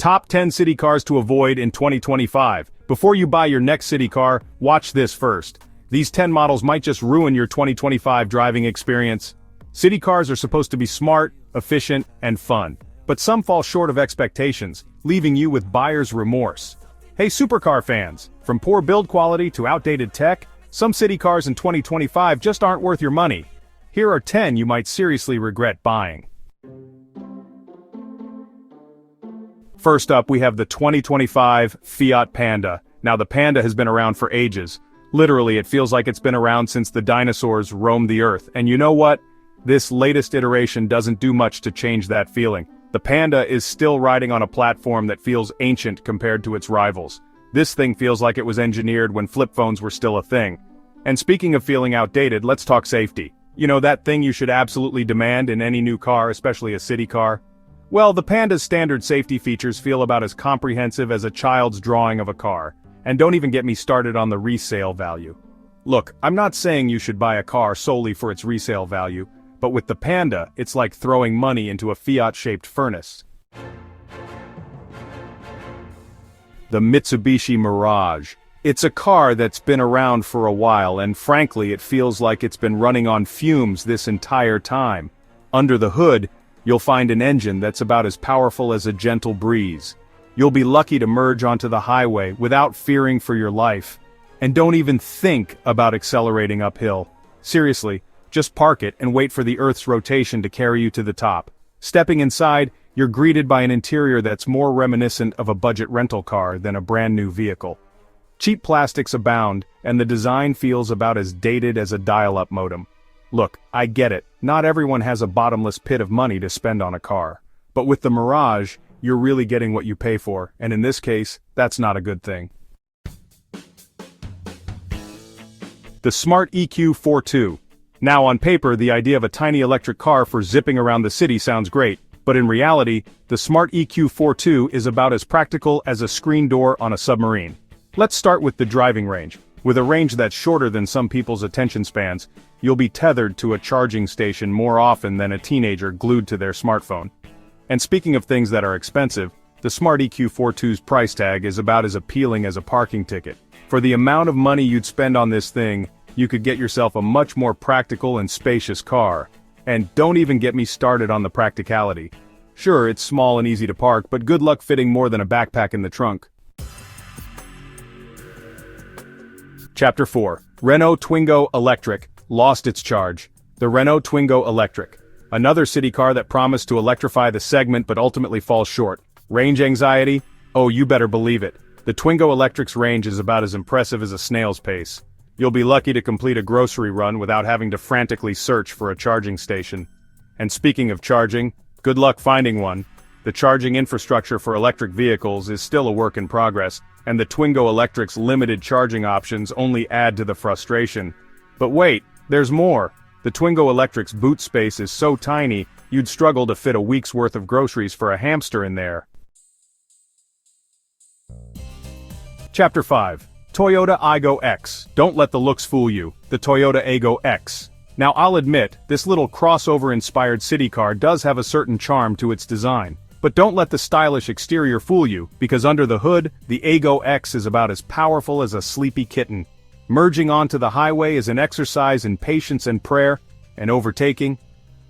Top 10 city cars to avoid in 2025. Before you buy your next city car, watch this first. These 10 models might just ruin your 2025 driving experience. City cars are supposed to be smart, efficient, and fun. But some fall short of expectations, leaving you with buyer's remorse. Hey supercar fans, from poor build quality to outdated tech, some city cars in 2025 just aren't worth your money. Here are 10 you might seriously regret buying. First up, we have the 2025 Fiat Panda. Now the Panda has been around for ages. Literally, it feels like it's been around since the dinosaurs roamed the earth. And you know what? This latest iteration doesn't do much to change that feeling. The Panda is still riding on a platform that feels ancient compared to its rivals. This thing feels like it was engineered when flip phones were still a thing. And speaking of feeling outdated, let's talk safety. You know, that thing you should absolutely demand in any new car, especially a city car? Well, the Panda's standard safety features feel about as comprehensive as a child's drawing of a car. And don't even get me started on the resale value. Look, I'm not saying you should buy a car solely for its resale value, but with the Panda, it's like throwing money into a Fiat-shaped furnace. The Mitsubishi Mirage. It's a car that's been around for a while, and frankly it feels like it's been running on fumes this entire time. Under the hood, you'll find an engine that's about as powerful as a gentle breeze. You'll be lucky to merge onto the highway without fearing for your life. And don't even think about accelerating uphill. Seriously, just park it and wait for the Earth's rotation to carry you to the top. Stepping inside, you're greeted by an interior that's more reminiscent of a budget rental car than a brand new vehicle. Cheap plastics abound, and the design feels about as dated as a dial-up modem. Look, I get it, not everyone has a bottomless pit of money to spend on a car. But with the Mirage, you're really getting what you pay for, and in this case, that's not a good thing. The Smart EQ42. Now on paper, the idea of a tiny electric car for zipping around the city sounds great, but in reality, the Smart EQ42 is about as practical as a screen door on a submarine. Let's start with the driving range. With a range that's shorter than some people's attention spans, you'll be tethered to a charging station more often than a teenager glued to their smartphone. And speaking of things that are expensive, the Smart EQ42's price tag is about as appealing as a parking ticket. For the amount of money you'd spend on this thing, you could get yourself a much more practical and spacious car. And don't even get me started on the practicality. Sure, it's small and easy to park, but good luck fitting more than a backpack in the trunk. Chapter 4. Renault Twingo Electric lost its charge. The Renault Twingo Electric. Another city car that promised to electrify the segment but ultimately falls short. Range anxiety? Oh, you better believe it. The Twingo Electric's range is about as impressive as a snail's pace. You'll be lucky to complete a grocery run without having to frantically search for a charging station. And speaking of charging, good luck finding one. The charging infrastructure for electric vehicles is still a work in progress, and the Twingo Electric's limited charging options only add to the frustration. But wait, there's more. The Twingo Electric's boot space is so tiny, you'd struggle to fit a week's worth of groceries for a hamster in there. Chapter 5. Toyota Aygo X. Don't let the looks fool you. The Toyota Aygo X. Now I'll admit, this little crossover-inspired city car does have a certain charm to its design. But don't let the stylish exterior fool you, because under the hood, the Aygo X is about as powerful as a sleepy kitten. Merging onto the highway is an exercise in patience and prayer, and overtaking?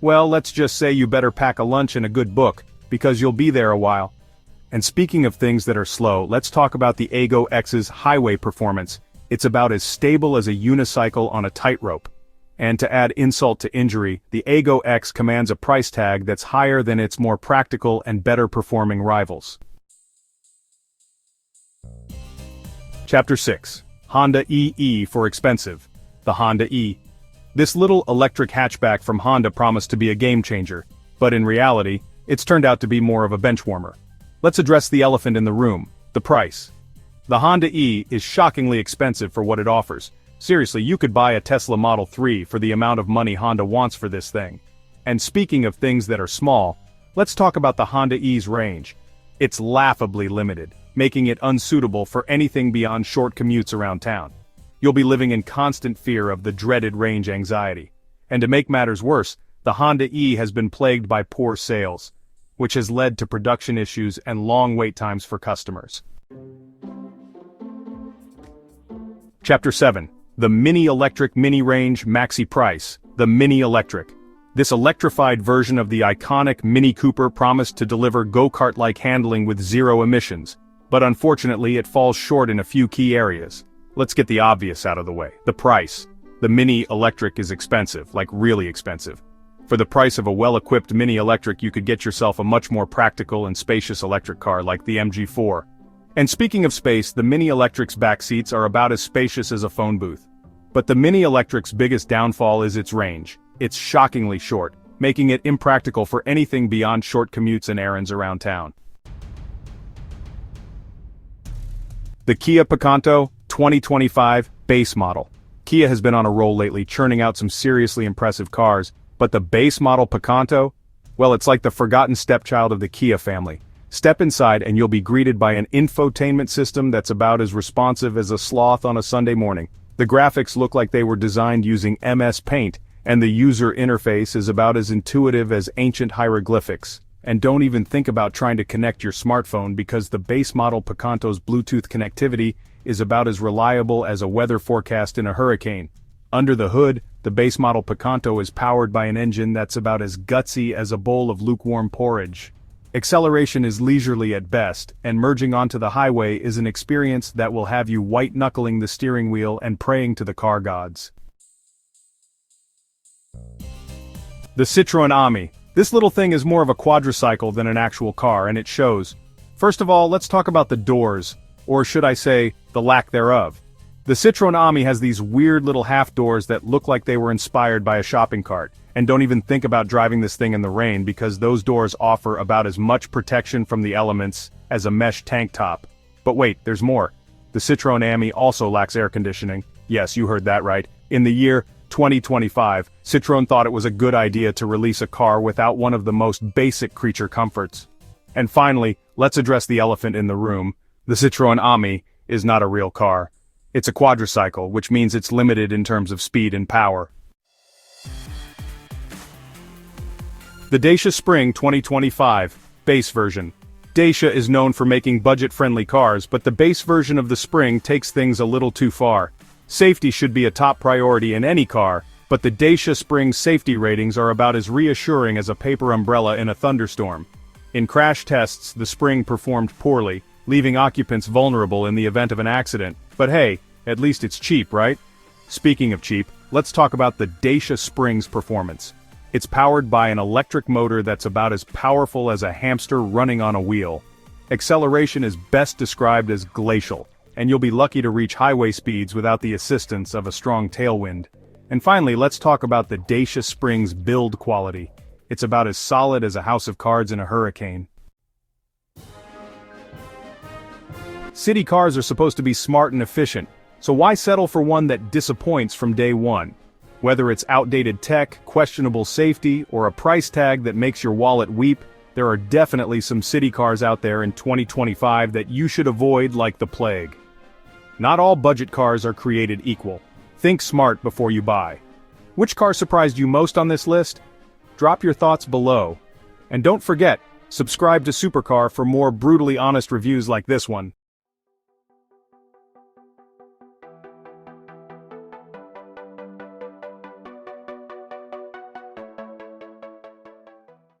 Well, let's just say you better pack a lunch and a good book, because you'll be there a while. And speaking of things that are slow, let's talk about the Aygo X's highway performance. It's about as stable as a unicycle on a tightrope. And to add insult to injury, the Aygo X commands a price tag that's higher than its more practical and better performing rivals. Chapter 6. Honda EE for expensive. The Honda E. This little electric hatchback from Honda promised to be a game changer, but in reality, it's turned out to be more of a benchwarmer. Let's address the elephant in the room, the price. The Honda E is shockingly expensive for what it offers. Seriously, you could buy a Tesla Model 3 for the amount of money Honda wants for this thing. And speaking of things that are small, let's talk about the Honda E's range. It's laughably limited, making it unsuitable for anything beyond short commutes around town. You'll be living in constant fear of the dreaded range anxiety. And to make matters worse, the Honda E has been plagued by poor sales. which has led to production issues and long wait times for customers. Chapter 7. The Mini Electric Mini Range Maxi Price. The Mini Electric. This electrified version of the iconic Mini Cooper promised to deliver go-kart-like handling with zero emissions, but unfortunately it falls short in a few key areas. Let's get the obvious out of the way. The price. The Mini Electric is expensive, like really expensive. For the price of a well-equipped Mini Electric, you could get yourself a much more practical and spacious electric car like the MG4. And speaking of space, the Mini Electric's back seats are about as spacious as a phone booth. But the Mini Electric's biggest downfall is its range. It's shockingly short, making it impractical for anything beyond short commutes and errands around town. The Kia Picanto 2025 base model. Kia has been on a roll lately, churning out some seriously impressive cars, but the base model Picanto? Well, it's like the forgotten stepchild of the Kia family. Step inside and you'll be greeted by an infotainment system that's about as responsive as a sloth on a Sunday morning. The graphics look like they were designed using MS Paint, and the user interface is about as intuitive as ancient hieroglyphics. And don't even think about trying to connect your smartphone because the base model Picanto's Bluetooth connectivity is about as reliable as a weather forecast in a hurricane. Under the hood, the base model Picanto is powered by an engine that's about as gutsy as a bowl of lukewarm porridge. Acceleration is leisurely at best, and merging onto the highway is an experience that will have you white-knuckling the steering wheel and praying to the car gods. The Citroën Ami. This little thing is more of a quadricycle than an actual car, and it shows. First of all, let's talk about the doors, or should I say, the lack thereof. The Citroën Ami has these weird little half doors that look like they were inspired by a shopping cart. And don't even think about driving this thing in the rain because those doors offer about as much protection from the elements as a mesh tank top. But wait, there's more. The Citroën Ami also lacks air conditioning. Yes, you heard that right. In the year 2025, Citroën thought it was a good idea to release a car without one of the most basic creature comforts. And finally, let's address the elephant in the room. The Citroën Ami is not a real car. It's a quadricycle, which means it's limited in terms of speed and power. The Dacia Spring 2025 base version. Dacia is known for making budget-friendly cars, but the base version of the Spring takes things a little too far. Safety should be a top priority in any car, but the Dacia Spring safety ratings are about as reassuring as a paper umbrella in a thunderstorm. In crash tests, the Spring performed poorly, leaving occupants vulnerable in the event of an accident. But hey, at least it's cheap, right? Speaking of cheap, let's talk about the Dacia Spring's performance. It's powered by an electric motor that's about as powerful as a hamster running on a wheel. Acceleration is best described as glacial, and you'll be lucky to reach highway speeds without the assistance of a strong tailwind. And finally, let's talk about the Dacia Spring's build quality. It's about as solid as a house of cards in a hurricane. City cars are supposed to be smart and efficient, so why settle for one that disappoints from day one? Whether it's outdated tech, questionable safety, or a price tag that makes your wallet weep, there are definitely some city cars out there in 2025 that you should avoid like the plague. Not all budget cars are created equal. Think smart before you buy. Which car surprised you most on this list? Drop your thoughts below. And don't forget, subscribe to Supercar for more brutally honest reviews like this one.